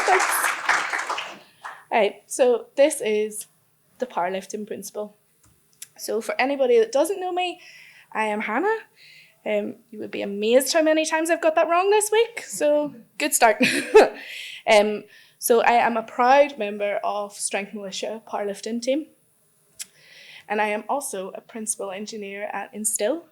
Thanks. All right, so this is the powerlifting principle. So for anybody that doesn't know me, I am Hannah. You would be amazed how many times I've got that wrong this week. So good start. So I am a proud member of Strength Militia powerlifting team. And I am also a principal engineer at Instill.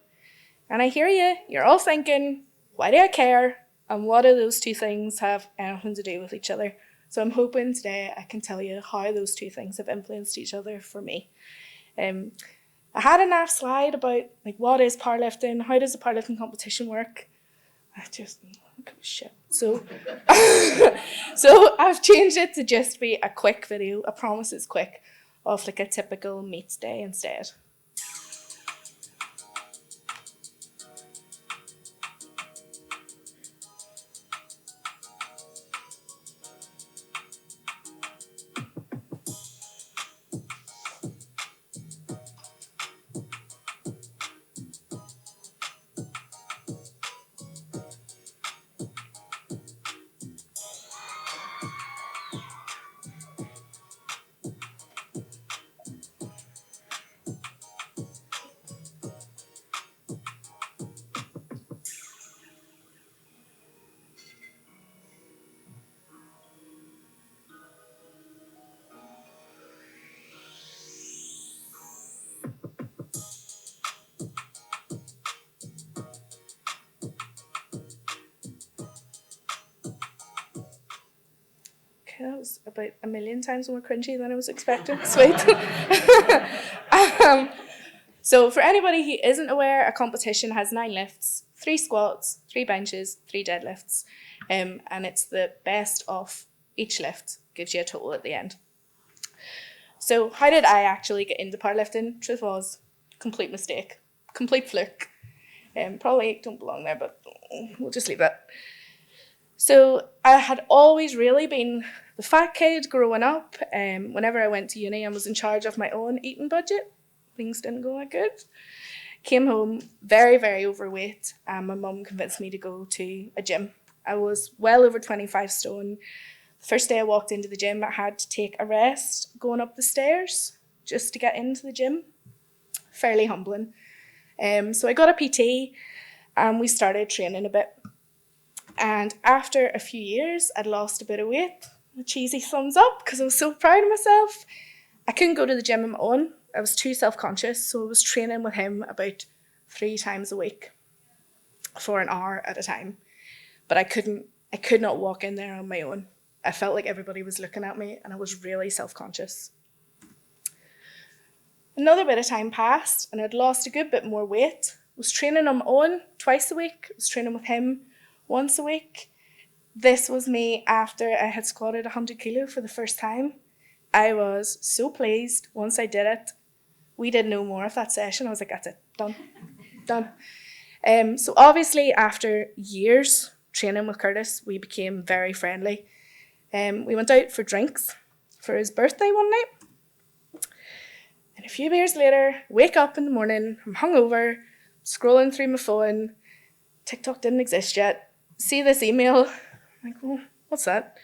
And I hear you're all thinking, why do I care? And what do those two things have anything to do with each other? So I'm hoping today I can tell you how those two things have influenced each other for me. I had a naff slide about what is powerlifting, how does a powerlifting competition work. I just, shit. So, so I've changed it to just be a quick video, I promise it's quick, of a typical meets day instead. That was about 1 million times more cringy than I was expecting. Sweet. So for anybody who isn't aware, a competition has 9 lifts, 3 squats, 3 benches, 3 deadlifts, and it's the best of each lift, gives you a total at the end. So how did I actually get into powerlifting? Truth was, complete mistake, complete fluke. Probably don't belong there, but we'll just leave that. So I had always really been the fat kid growing up. Whenever I went to uni, I was in charge of my own eating budget. Things didn't go that good. Came home very, very overweight, and my mum convinced me to go to a gym. I was well over 25 stone. The first day I walked into the gym, I had to take a rest going up the stairs just to get into the gym. Fairly humbling. So I got a PT, and we started training a bit. And after a few years, I'd lost a bit of weight. A cheesy thumbs up because I was so proud of myself. I couldn't go to the gym on my own. I was too self-conscious, so I was training with him about 3 times a week for an hour at a time. But I could not walk in there on my own. I felt like everybody was looking at me, and I was really self-conscious. Another bit of time passed, and I'd lost a good bit more weight. I was training on my own twice a week. I was training with him once a week. This was me after I had squatted 100 kilo for the first time. I was so pleased once I did it. We did no more of that session. I was like, that's it, done. So obviously after years training with Curtis, we became very friendly. We went out for drinks for his birthday one night. And a few beers later, wake up in the morning, I'm hungover, scrolling through my phone. TikTok didn't exist yet. See this email. I'm like, well, what's that?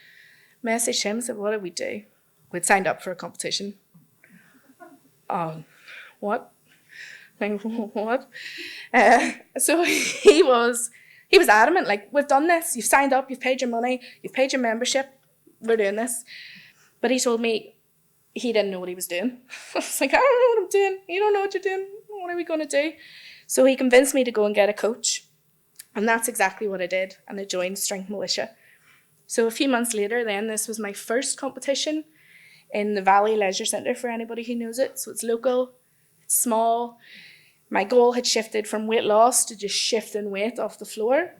Messaged him, said, what did we do? We'd signed up for a competition. What? Like, what? So he was adamant, we've done this, you've signed up, you've paid your money, you've paid your membership, we're doing this. But he told me he didn't know what he was doing. I was like, I don't know what I'm doing. You don't know what you're doing. What are we going to do? So he convinced me to go and get a coach. And that's exactly what I did. And I joined Strength Militia. So a few months later then, this was my first competition in the Valley Leisure Centre, for anybody who knows it. So it's local, it's small. My goal had shifted from weight loss to just shifting weight off the floor.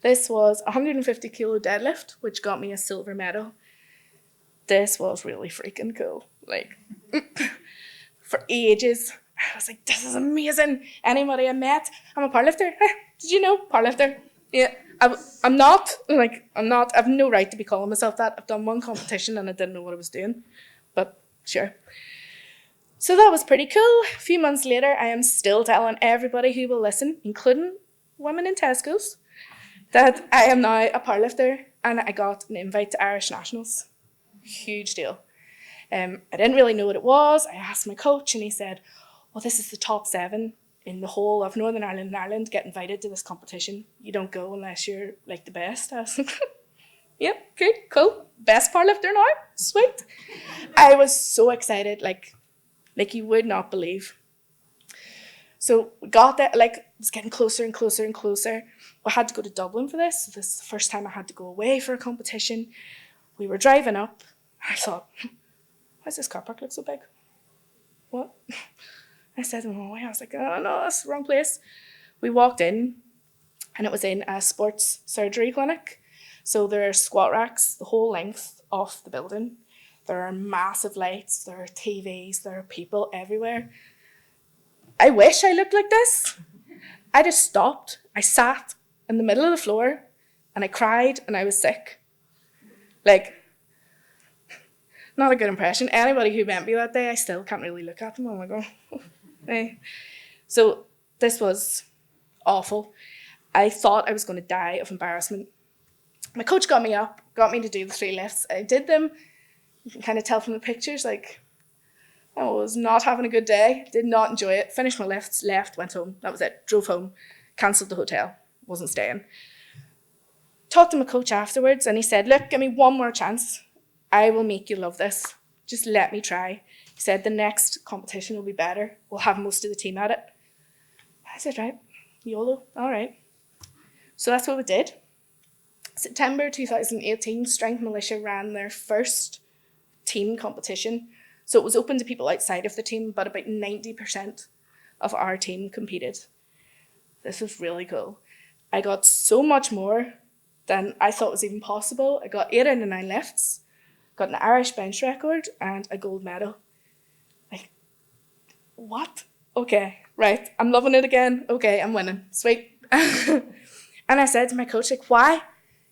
This was a 150 kilo deadlift, which got me a silver medal. This was really freaking cool. For ages, I was like, this is amazing. Anybody I met, I'm a powerlifter. Did you know? Powerlifter. Yeah, I'm not. I have no right to be calling myself that. I've done one competition and I didn't know what I was doing. But sure. So that was pretty cool. A few months later, I am still telling everybody who will listen, including women in Tesco's, that I am now a powerlifter. and I got an invite to Irish Nationals. Huge deal. I didn't really know what it was. I asked my coach and he said, well, this is the top 7 in the whole of Northern Ireland and Ireland get invited to this competition. You don't go unless you're like the best. I was like, yep, okay, cool. Best powerlifter now, sweet. I was so excited, like you would not believe. So we got there, like it was getting closer and closer and closer. I had to go to Dublin for this. So this is the first time I had to go away for a competition. We were driving up. I thought, why does this car park look so big? What? I said, oh, I was like, oh no, that's the wrong place. We walked in and it was in a sports surgery clinic. So there are squat racks the whole length of the building. There are massive lights, there are TVs, there are people everywhere. I wish I looked like this. I just stopped. I sat in the middle of the floor and I cried and I was sick. Like, not a good impression. Anybody who met me that day, I still can't really look at them. I'm like, oh. Hey. So this was awful. I thought I was going to die of embarrassment. My coach got me up, got me to do the 3 lifts. I did them. You can kind of tell from the pictures, like, I was not having a good day. Did not enjoy it. Finished my lifts, left, went home. That was it. Drove home, cancelled the hotel. Wasn't staying. Talked to my coach afterwards and he said, look, give me one more chance. I will make you love this. Just let me try. He said, the next competition will be better. We'll have most of the team at it. I said, right, YOLO, all right. So that's what we did. September 2018, Strength Militia ran their first team competition. So it was open to people outside of the team, but about 90% of our team competed. This was really cool. I got so much more than I thought was even possible. I got 8 out of 9 lifts, got an Irish bench record, and a gold medal. Like, what? Okay, right, I'm loving it again. Okay, I'm winning, sweet. And I said to my coach, like, why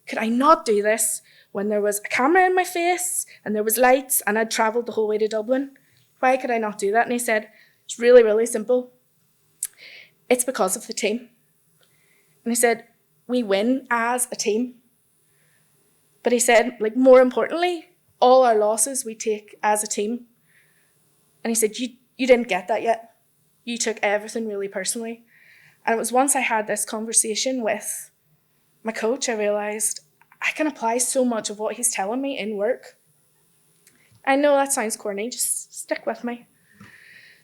could I not do this when there was a camera in my face and there was lights and I'd travelled the whole way to Dublin? Why could I not do that? And he said, it's really, really simple. It's because of the team. And he said, we win as a team. But he said, like, more importantly, all our losses we take as a team. And he said, you didn't get that yet. You took everything really personally. And it was once I had this conversation with my coach, I realised I can apply so much of what he's telling me in work. I know that sounds corny, just stick with me.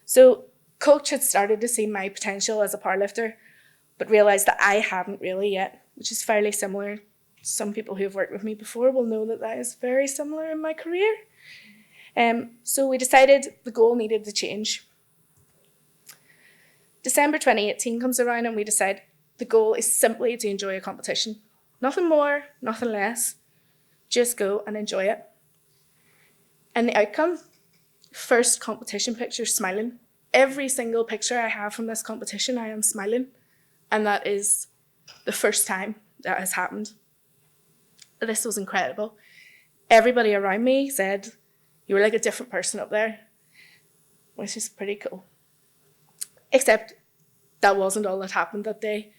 So coach had started to see my potential as a powerlifter, but realised that I hadn't really yet, which is fairly similar. Some people who have worked with me before will know that that is very similar in my career. So we decided the goal needed to change. December 2018 comes around and we decide the goal is simply to enjoy a competition. Nothing more, nothing less. Just go and enjoy it. And the outcome, first competition picture, smiling. Every single picture I have from this competition, I am smiling. And that is the first time that has happened. This was incredible. Everybody around me said, you were like a different person up there, which is pretty cool. Except that wasn't all that happened that day.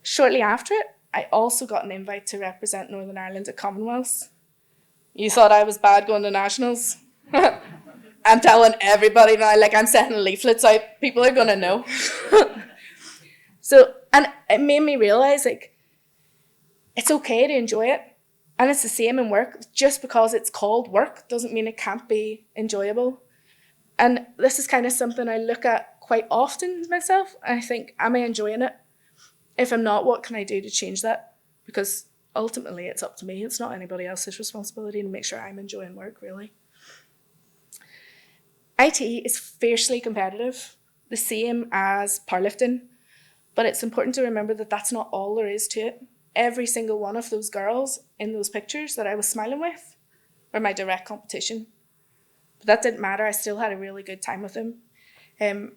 Shortly after it, I also got an invite to represent Northern Ireland at Commonwealths. You thought I was bad going to nationals? I'm telling everybody now, like I'm sending leaflets out, people are gonna know. So, and it made me realise, like, it's okay to enjoy it. And it's the same in work. Just because it's called work doesn't mean it can't be enjoyable. And this is kind of something I look at quite often myself. And I think, am I enjoying it? If I'm not, what can I do to change that? Because ultimately it's up to me. It's not anybody else's responsibility to make sure I'm enjoying work, really. IT is fiercely competitive, the same as powerlifting. But it's important to remember that that's not all there is to it. Every single one of those girls in those pictures that I was smiling with were my direct competition. But that didn't matter. I still had a really good time with them. And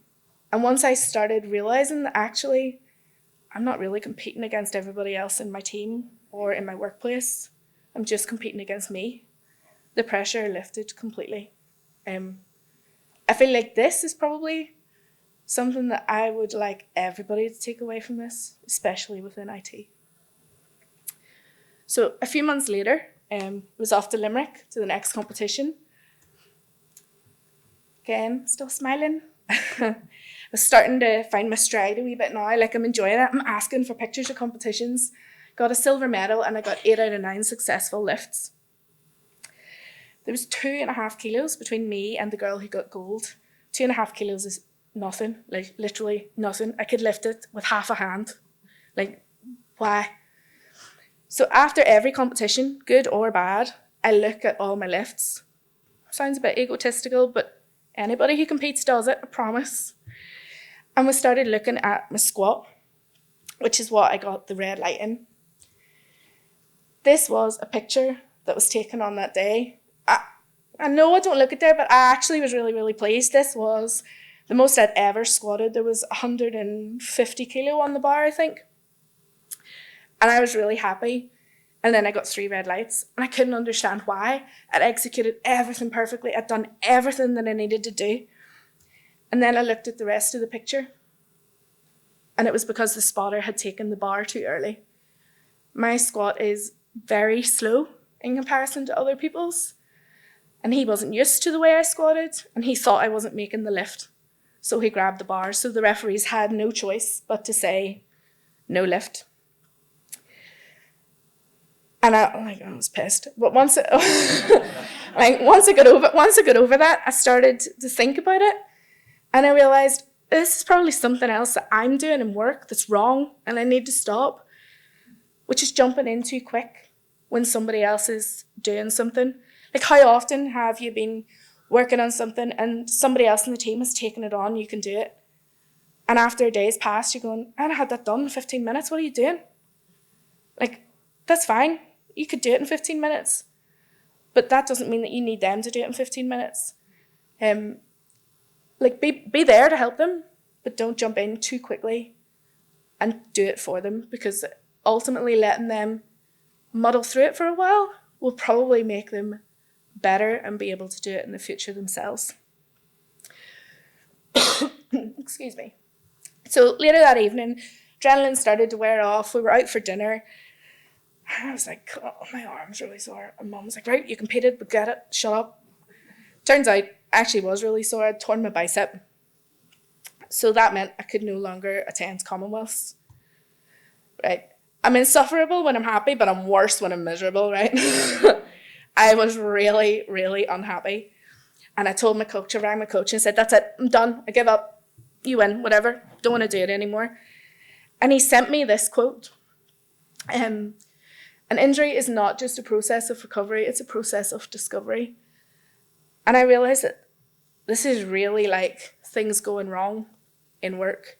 once I started realising that actually I'm not really competing against everybody else in my team or in my workplace, I'm just competing against me, the pressure lifted completely. I feel like this is probably something that I would like everybody to take away from this, especially within IT. So a few months later, was off to Limerick to the next competition. Again, still smiling. I was starting to find my stride a wee bit now. Like, I'm enjoying it. I'm asking for pictures of competitions. Got a silver medal and I got 8 out of 9 successful lifts. There was 2.5 kilos between me and the girl who got gold. 2.5 kilos is nothing, like literally nothing. I could lift it with half a hand. Like, why? So after every competition, good or bad, I look at all my lifts. Sounds a bit egotistical, but anybody who competes does it, I promise. And we started looking at my squat, which is what I got the red light in. This was a picture that was taken on that day. I know I don't look at there, but I actually was really, really pleased. This was the most I'd ever squatted. There was 150 kilo on the bar, I think. And I was really happy. And then I got 3 red lights and I couldn't understand why. I'd executed everything perfectly. I'd done everything that I needed to do. And then I looked at the rest of the picture and it was because the spotter had taken the bar too early. My squat is very slow in comparison to other people's. And he wasn't used to the way I squatted and he thought I wasn't making the lift. So he grabbed the bar. So the referees had no choice but to say, no lift. And I was pissed. But once I got over that, I started to think about it. And I realized this is probably something else that I'm doing in work that's wrong and I need to stop, which is jumping in too quick when somebody else is doing something. Like, how often have you been working on something and somebody else in the team has taken it on, you can do it. And after a day's passed, you're going, I had that done in 15 minutes, what are you doing? Like, that's fine. You could do it in 15 minutes. But that doesn't mean that you need them to do it in 15 minutes. Like, be there to help them, but don't jump in too quickly and do it for them, because ultimately letting them muddle through it for a while will probably make them better and be able to do it in the future themselves. Excuse me. So later that evening, adrenaline started to wear off. We were out for dinner. I was like, oh, my arm's really sore. And Mum was like, right, you competed, but get it, shut up. Turns out, I actually was really sore. I'd torn my bicep. So that meant I could no longer attend Commonwealths. Right? I'm insufferable when I'm happy, but I'm worse when I'm miserable, right? I was really, really unhappy. And I told my coach, I rang my coach and said, that's it, I'm done, I give up. You win, whatever, don't want to do it anymore. And he sent me this quote. An injury is not just a process of recovery, it's a process of discovery. And I realised that this is really like things going wrong in work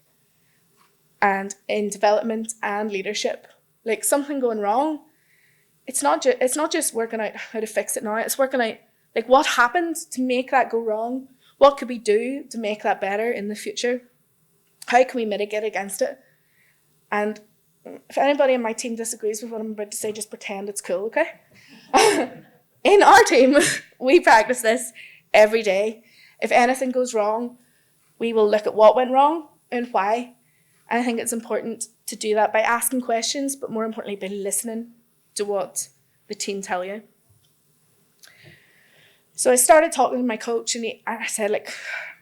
and in development and leadership. Like, something going wrong, it's not just working out how to fix it now, it's working out like what happened to make that go wrong, what could we do to make that better in the future, how can we mitigate against it. And if anybody in my team disagrees with what I'm about to say, just pretend it's cool, okay? In our team, we practice this every day. If anything goes wrong, we will look at what went wrong and why. And I think it's important to do that by asking questions, but more importantly, by listening to what the team tell you. So I started talking to my coach and I said, like,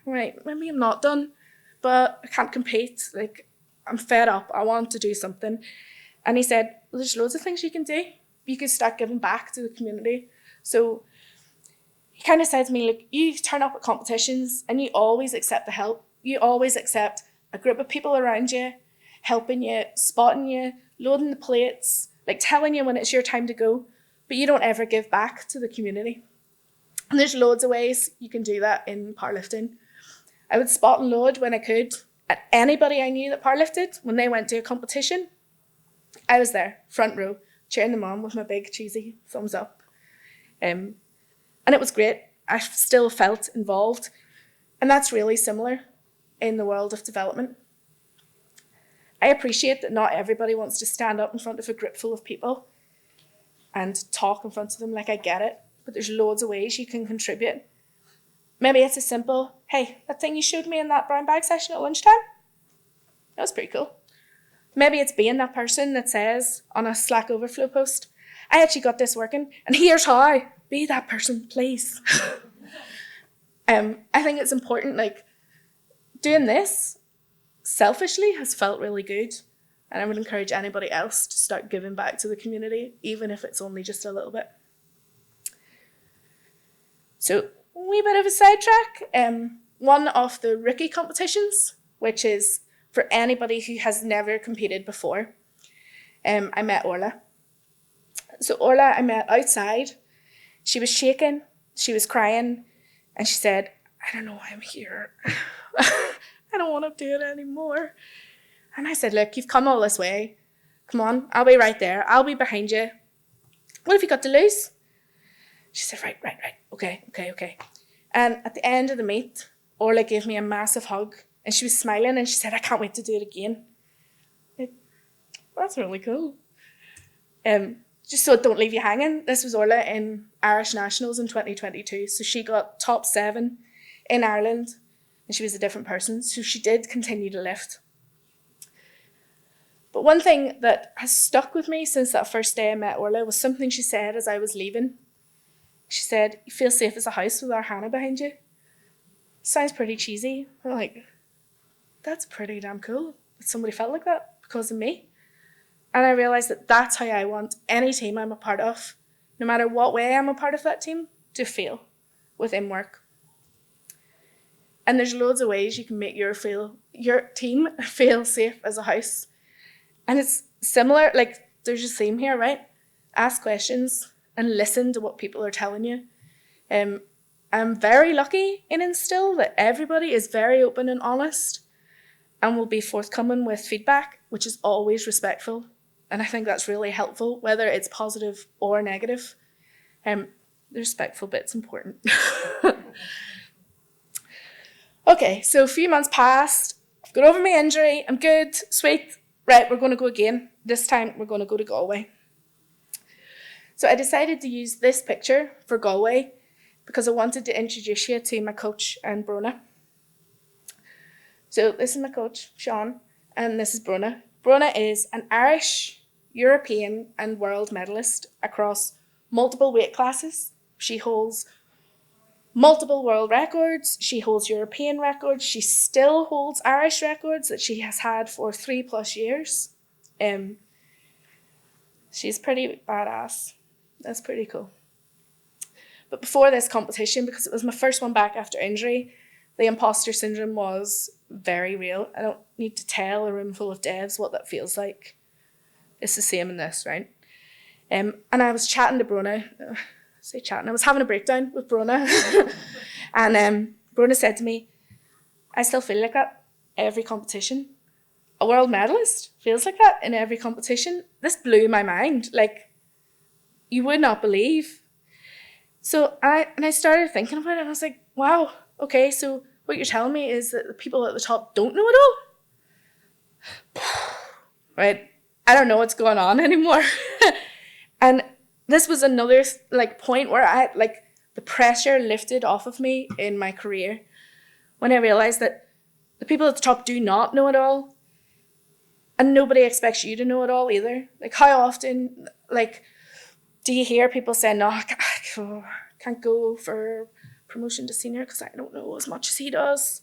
right, maybe I'm not done, but I can't compete. Like, I'm fed up. I want to do something. And he said, well, there's loads of things you can do. You can start giving back to the community. So he kind of said to me, look, you turn up at competitions and you always accept the help. You always accept a group of people around you, helping you, spotting you, loading the plates, like telling you when it's your time to go, but you don't ever give back to the community. And there's loads of ways you can do that in powerlifting. I would spot and load when I could at anybody I knew that powerlifted. When they went to a competition, I was there, front row, cheering them on with my big cheesy thumbs up. And it was great. I still felt involved. And that's really similar in the world of development. I appreciate that not everybody wants to stand up in front of a group full of people and talk in front of them. Like, I get it, but there's loads of ways you can contribute. Maybe it's as simple, hey, that thing you showed me in that brown bag session at lunchtime, that was pretty cool. Maybe it's being that person that says on a Slack overflow post, I actually got this working, and here's how. Be that person, please. I think it's important, like, doing this selfishly has felt really good. And I would encourage anybody else to start giving back to the community, even if it's only just a little bit. So, a wee bit of a sidetrack. One of the rookie competitions, which is for anybody who has never competed before, I met Orla. So Orla I met outside. She was shaking, she was crying, and she said, I don't know why I'm here. I don't want to do it anymore. And I said, look, you've come all this way. Come on, I'll be right there. I'll be behind you. What have you got to lose? She said, right. Okay. And at the end of the meet, Orla gave me a massive hug, and she was smiling, and she said, I can't wait to do it again. That's really cool. Just so it don't leave you hanging, this was Orla in Irish Nationals in 2022. So she got top 7 in Ireland, and she was a different person. So she did continue to lift. But one thing that has stuck with me since that first day I met Orla was something she said as I was leaving. She said, you feel safe as a house with our Hannah behind you. Sounds pretty cheesy. I'm like, that's pretty damn cool that somebody felt like that because of me. And I realised that that's how I want any team I'm a part of, no matter what way I'm a part of that team, to feel within work. And there's loads of ways you can make your team feel safe as a house. And it's similar, like there's a theme here, right? Ask questions and listen to what people are telling you. I'm very lucky in Instill that everybody is very open and honest and will be forthcoming with feedback, which is always respectful. And I think that's really helpful, whether it's positive or negative. The respectful bit's important. Okay, so a few months passed. I've got over my injury. I'm good, sweet. Right, we're going to go again. This time we're going to go to Galway. So I decided to use this picture for Galway because I wanted to introduce you to my coach and Brona. So this is my coach, Sean, and this is Brona. Brona is an Irish, European and world medalist across multiple weight classes. She holds multiple world records. She holds European records. She still holds Irish records that she has had for 3+ years. She's pretty badass. That's pretty cool. But before this competition, because it was my first one back after injury, the imposter syndrome was very real. I don't need to tell a room full of devs what that feels like. It's the same in this, right? And I was chatting to Brona. I was having a breakdown with Brona. And Brona said to me, I still feel like that every competition. A world medalist feels like that in every competition. This blew my mind. Like, you would not believe. So I started thinking about it, and I was like, wow, okay, so what you're telling me is that the people at the top don't know it all? Right? I don't know what's going on anymore. And this was another point where the pressure lifted off of me in my career when I realized that the people at the top do not know it all, and nobody expects you to know it all either. Like, how often, do you hear people say, no, I can't go for promotion to senior because I don't know as much as he does?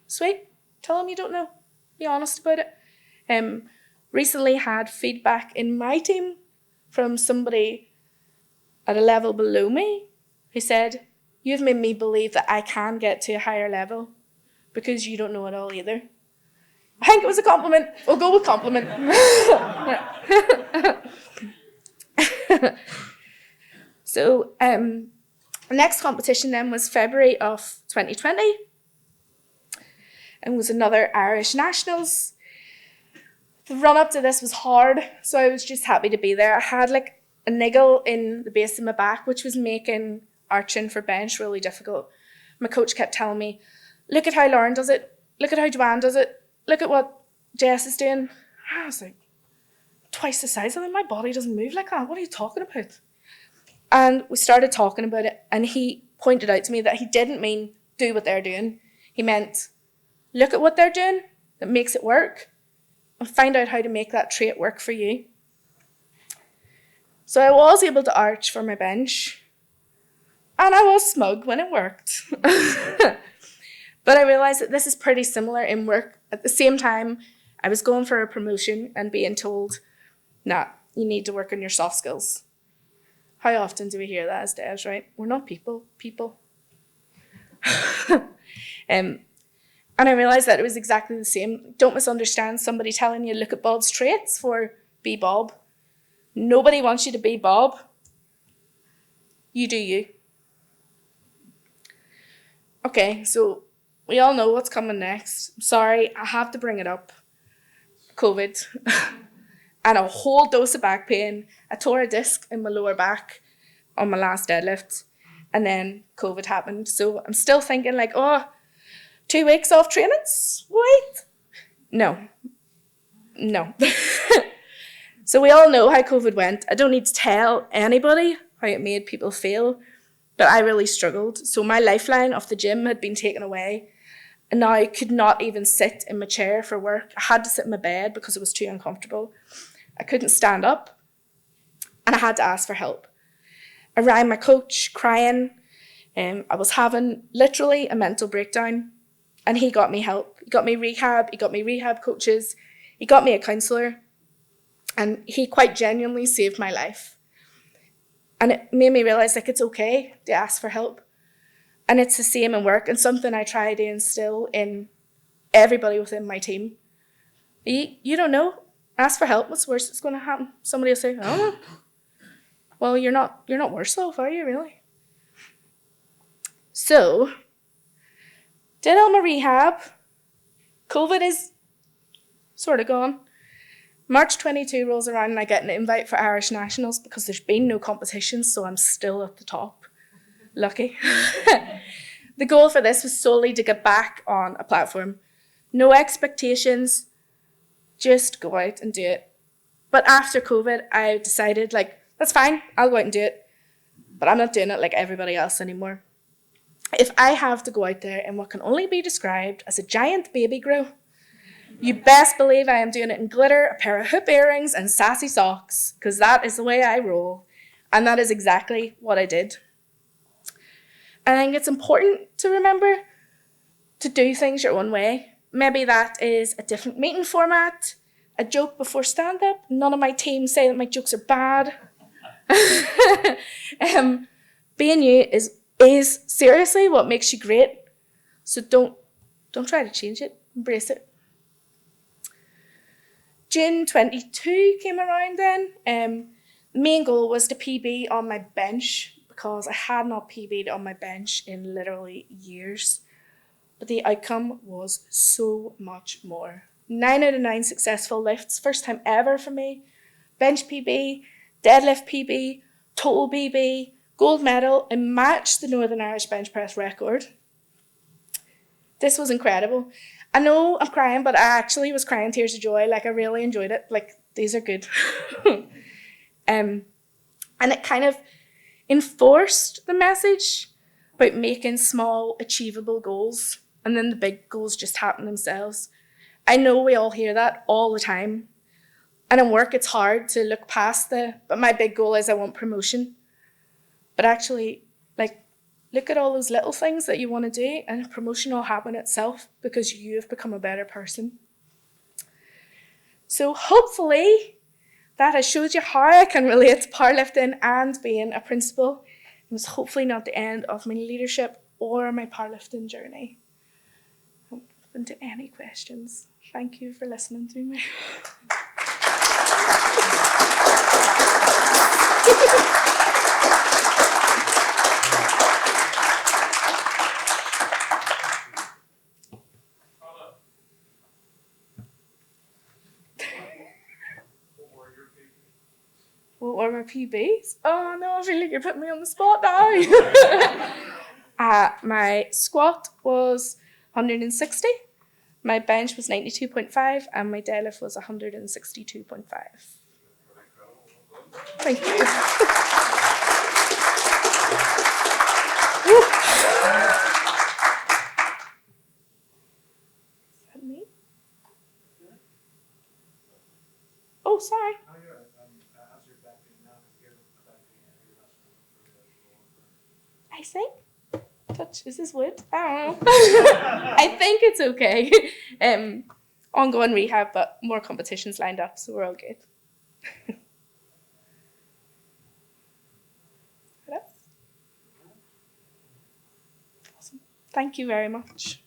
Sweet, tell him you don't know. Be honest about it. Recently had feedback in my team from somebody at a level below me who said, you've made me believe that I can get to a higher level because you don't know it all either. I think it was a compliment. We'll go with compliment. So the next competition then was February of 2020 and was another Irish Nationals. The run up to this was hard, so I was just happy to be there. I had a niggle in the base of my back, which was making arching for bench really difficult. My coach kept telling me, look at how Lauren does it, look at how Joanne does it, look at what Jess is doing. I was like, twice the size of them, my body doesn't move like that. What are you talking about? And we started talking about it, and he pointed out to me that he didn't mean do what they're doing. He meant look at what they're doing that makes it work and find out how to make that trait work for you. So I was able to arch for my bench, and I was smug when it worked. But I realised that this is pretty similar in work. At the same time, I was going for a promotion and being told, nah, you need to work on your soft skills. How often do we hear that as devs, right? We're not people. And I realised that it was exactly the same. Don't misunderstand somebody telling you, look at Bob's traits for be Bob. Nobody wants you to be Bob. You do you. Okay, so we all know what's coming next. I'm sorry, I have to bring it up. COVID. And a whole dose of back pain. I tore a disc in my lower back on my last deadlift. And then COVID happened. So I'm still thinking like, 2 weeks off training? Sweet. No. So we all know how COVID went. I don't need to tell anybody how it made people feel, but I really struggled. So my lifeline of the gym had been taken away, and now I could not even sit in my chair for work. I had to sit in my bed because it was too uncomfortable. I couldn't stand up, and I had to ask for help. I rang my coach crying. I was having literally a mental breakdown, and he got me help. He got me rehab. He got me rehab coaches. He got me a counsellor. And he quite genuinely saved my life. And it made me realise like it's okay to ask for help. And it's the same in work, and something I try to instill in everybody within my team. You don't know. Ask for help. What's the worst that's going to happen? Somebody will say, I don't know. Well, you're not worse off, are you really? So, did all my rehab. COVID is sort of gone. March 22 rolls around and I get an invite for Irish Nationals because there's been no competitions, so I'm still at the top. Lucky. The goal for this was solely to get back on a platform. No expectations, just go out and do it. But after COVID, I decided, that's fine, I'll go out and do it. But I'm not doing it like everybody else anymore. If I have to go out there in what can only be described as a giant baby grow, you best believe I am doing it in glitter, a pair of hoop earrings, and sassy socks, because that is the way I roll. And that is exactly what I did. And I think it's important to remember to do things your own way. Maybe that is a different meeting format, a joke before stand-up. None of my team say that my jokes are bad. Being you is seriously what makes you great. So don't try to change it. Embrace it. June 22 came around then. The main goal was to PB on my bench because I had not PB'd on my bench in literally years. But the outcome was so much more. 9 out of 9 successful lifts, first time ever for me. Bench PB, deadlift PB, total PB, gold medal, and matched the Northern Irish bench press record. This was incredible. I know I'm crying, but I actually was crying tears of joy. I really enjoyed it. These are good. And it kind of enforced the message about making small, achievable goals, and then the big goals just happen themselves. I know we all hear that all the time. And in work, it's hard to look past but my big goal is I want promotion. But actually, look at all those little things that you want to do, and promotion will happen itself because you've become a better person. So hopefully that has showed you how I can relate to powerlifting and being a principal. It was hopefully not the end of my leadership or my powerlifting journey. I'm open to any questions. Thank you for listening to me. What were my PBs? Oh no, I feel like you're putting me on the spot now. My squat was 160, my bench was 92.5, and my deadlift was 162.5. Thank you. Is that me? Oh, sorry. I think, touch, is this wood? I don't know. I think it's okay. Ongoing rehab, but more competitions lined up, so we're all good. Awesome. Thank you very much.